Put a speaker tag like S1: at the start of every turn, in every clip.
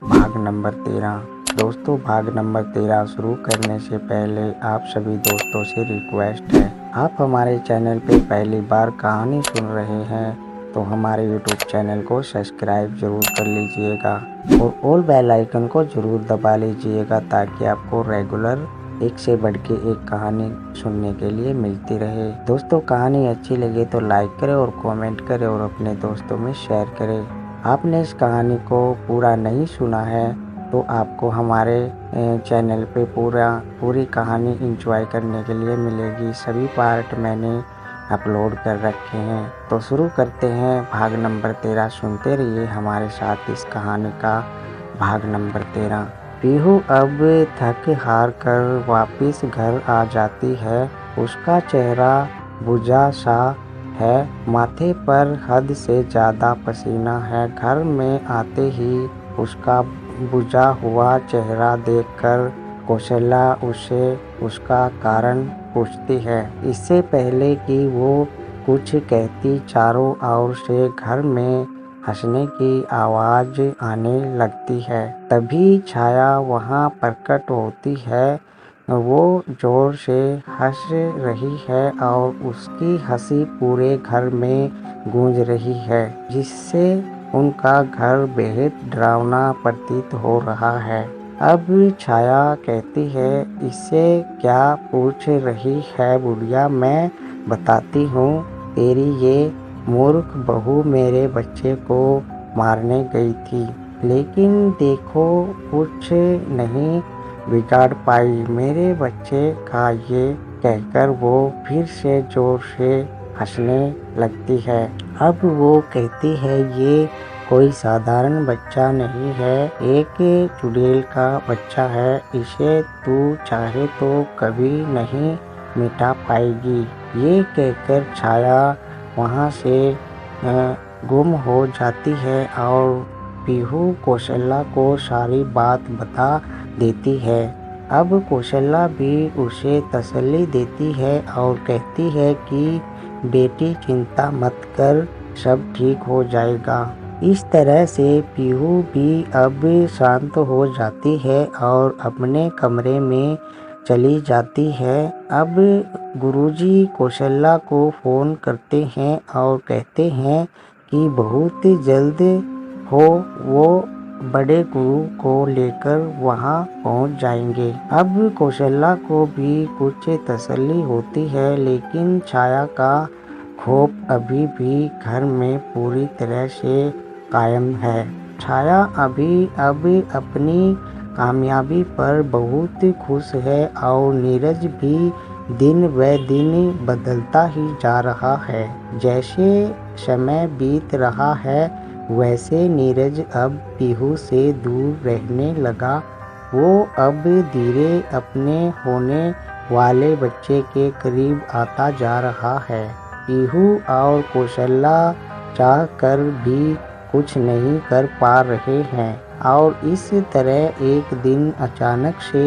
S1: भाग नंबर 13। दोस्तों, भाग नंबर 13 शुरू करने से पहले आप सभी दोस्तों से रिक्वेस्ट है, आप हमारे चैनल पे पहली बार कहानी सुन रहे हैं तो हमारे यूट्यूब चैनल को सब्सक्राइब जरूर कर लीजिएगा और ऑल बेल आइकन को जरूर दबा लीजिएगा ताकि आपको रेगुलर एक से बढ़ के एक कहानी सुनने के लिए मिलती रहे। दोस्तों, कहानी अच्छी लगे तो लाइक करें और कमेंट करें और अपने दोस्तों में शेयर करें। आपने इस कहानी को पूरा नहीं सुना है तो आपको हमारे चैनल पे पूरी कहानी एंजॉय करने के लिए मिलेगी। सभी पार्ट मैंने अपलोड कर रखे हैं। तो शुरू करते हैं भाग नंबर 13। सुनते रहिए हमारे साथ इस कहानी का भाग नंबर 13। पीहू अब थक हार कर वापस घर आ जाती है। उसका चेहरा बुझा सा है, माथे पर हद से ज़्यादा पसीना है। घर में आते ही उसका बुझा हुआ चेहरा देखकर कौशल्या उसे उसका कारण पूछती है। इससे पहले कि वो कुछ कहती, चारों ओर से घर में हंसने की आवाज़ आने लगती है। तभी छाया वहाँ प्रकट होती है। वो जोर से हंस रही है और उसकी हंसी पूरे घर में गूंज रही है, जिससे उनका घर बेहद डरावना प्रतीत हो रहा है। अब छाया कहती है, इससे क्या पूछ रही है बुढ़िया, मैं बताती हूँ। तेरी ये मूर्ख बहू मेरे बच्चे को मारने गई थी, लेकिन देखो कुछ नहीं बिगाड़ पाई मेरे बच्चे का। ये कहकर वो फिर से जोर से हंसने लगती है। अब वो कहती है, ये कोई साधारण बच्चा नहीं है, एक चुड़ैल का बच्चा है। इसे तू चाहे तो कभी नहीं मिटा पाएगी। ये कहकर छाया वहाँ से गुम हो जाती है और पीहू कौशल्या को सारी बात बता देती है। अब कौशल्या भी उसे तसल्ली देती है और कहती है कि बेटी चिंता मत कर, सब ठीक हो जाएगा। इस तरह से पीहू भी अब शांत हो जाती है और अपने कमरे में चली जाती है। अब गुरुजी कौशल्या को फ़ोन करते हैं और कहते हैं कि बहुत जल्द हो वो बड़े गुरु को लेकर वहां पहुंच जाएंगे। अब कौशल्या को भी कुछ तसल्ली होती है, लेकिन छाया का खौफ अभी भी घर में पूरी तरह से कायम है। छाया अब अपनी कामयाबी पर बहुत खुश है और नीरज भी दिन ब दिन बदलता ही जा रहा है। जैसे समय बीत रहा है वैसे नीरज अब पीहू से दूर रहने लगा। वो अब धीरे अपने होने वाले बच्चे के करीब आता जा रहा है। पीहू और कौशल्या चाह कर भी कुछ नहीं कर पा रहे हैं और इस तरह एक दिन अचानक से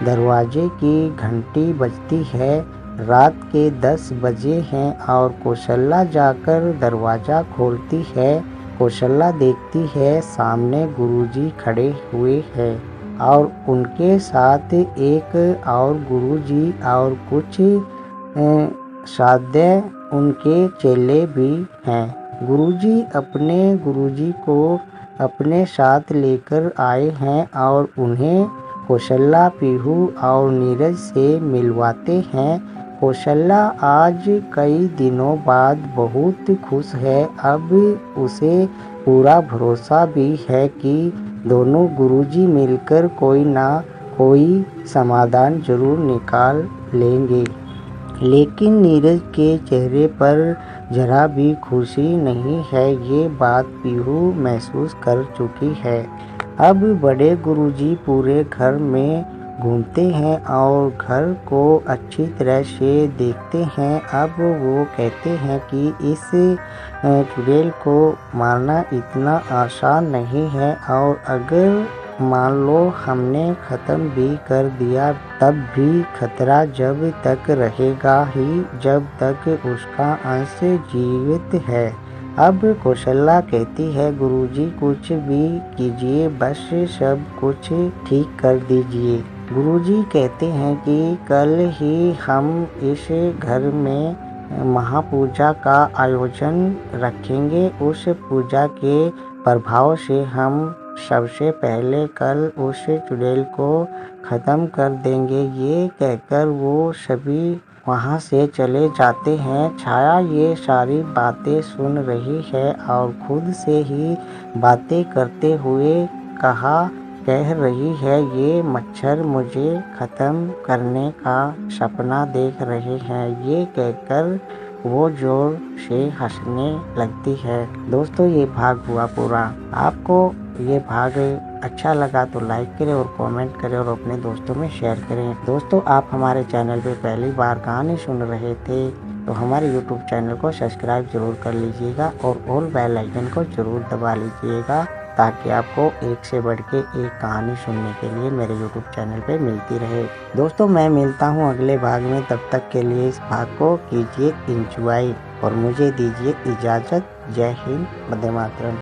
S1: दरवाजे की घंटी बजती है। रात के 10 बजे हैं और कौशल्या जाकर दरवाज़ा खोलती है। कौशल्या देखती है सामने गुरुजी खड़े हुए हैं और उनके साथ एक और गुरुजी और कुछ साध्य उनके चेले भी हैं। गुरुजी को अपने साथ लेकर आए हैं और उन्हें कौशल्या, पीहू और नीरज से मिलवाते हैं। कौशल्या आज कई दिनों बाद बहुत खुश है। अब उसे पूरा भरोसा भी है कि दोनों गुरुजी मिलकर कोई ना कोई समाधान जरूर निकाल लेंगे। लेकिन नीरज के चेहरे पर जरा भी खुशी नहीं है। ये बात पीहू महसूस कर चुकी है। अब बड़े गुरुजी पूरे घर में घूमते हैं और घर को अच्छी तरह से देखते हैं। अब वो कहते हैं कि इस चुड़ैल को मारना इतना आसान नहीं है और अगर मान लो हमने ख़त्म भी कर दिया तब भी खतरा जब तक रहेगा ही जब तक उसका अंश जीवित है। अब कौशल्या कहती है, गुरुजी कुछ भी कीजिए, बस सब कुछ ठीक कर दीजिए। गुरुजी कहते हैं कि कल ही हम इस घर में महापूजा का आयोजन रखेंगे। उस पूजा के प्रभाव से हम सबसे पहले कल उस चुड़ैल को खत्म कर देंगे। ये कहकर वो सभी वहाँ से चले जाते हैं। छाया ये सारी बातें सुन रही है और खुद से ही बातें करते हुए कह रही है, ये मच्छर मुझे खत्म करने का सपना देख रहे हैं। ये कहकर वो जोर से हंसने लगती है। दोस्तों ये भाग हुआ पूरा। आपको ये भाग अच्छा लगा तो लाइक करें और कमेंट करें और अपने दोस्तों में शेयर करें। दोस्तों आप हमारे चैनल पे पहली बार कहानी सुन रहे थे तो हमारे YouTube चैनल को सब्सक्राइब जरूर कर लीजिएगा और ऑल बेल आइकन को जरूर दबा लीजिएगा, ताकि आपको एक से बढ़ के एक कहानी सुनने के लिए मेरे YouTube चैनल पे मिलती रहे। दोस्तों मैं मिलता हूँ अगले भाग में, तब तक के लिए इस भाग को कीजिए एंजॉय और मुझे दीजिए इजाज़त। जय हिंद, वंदे मातरम।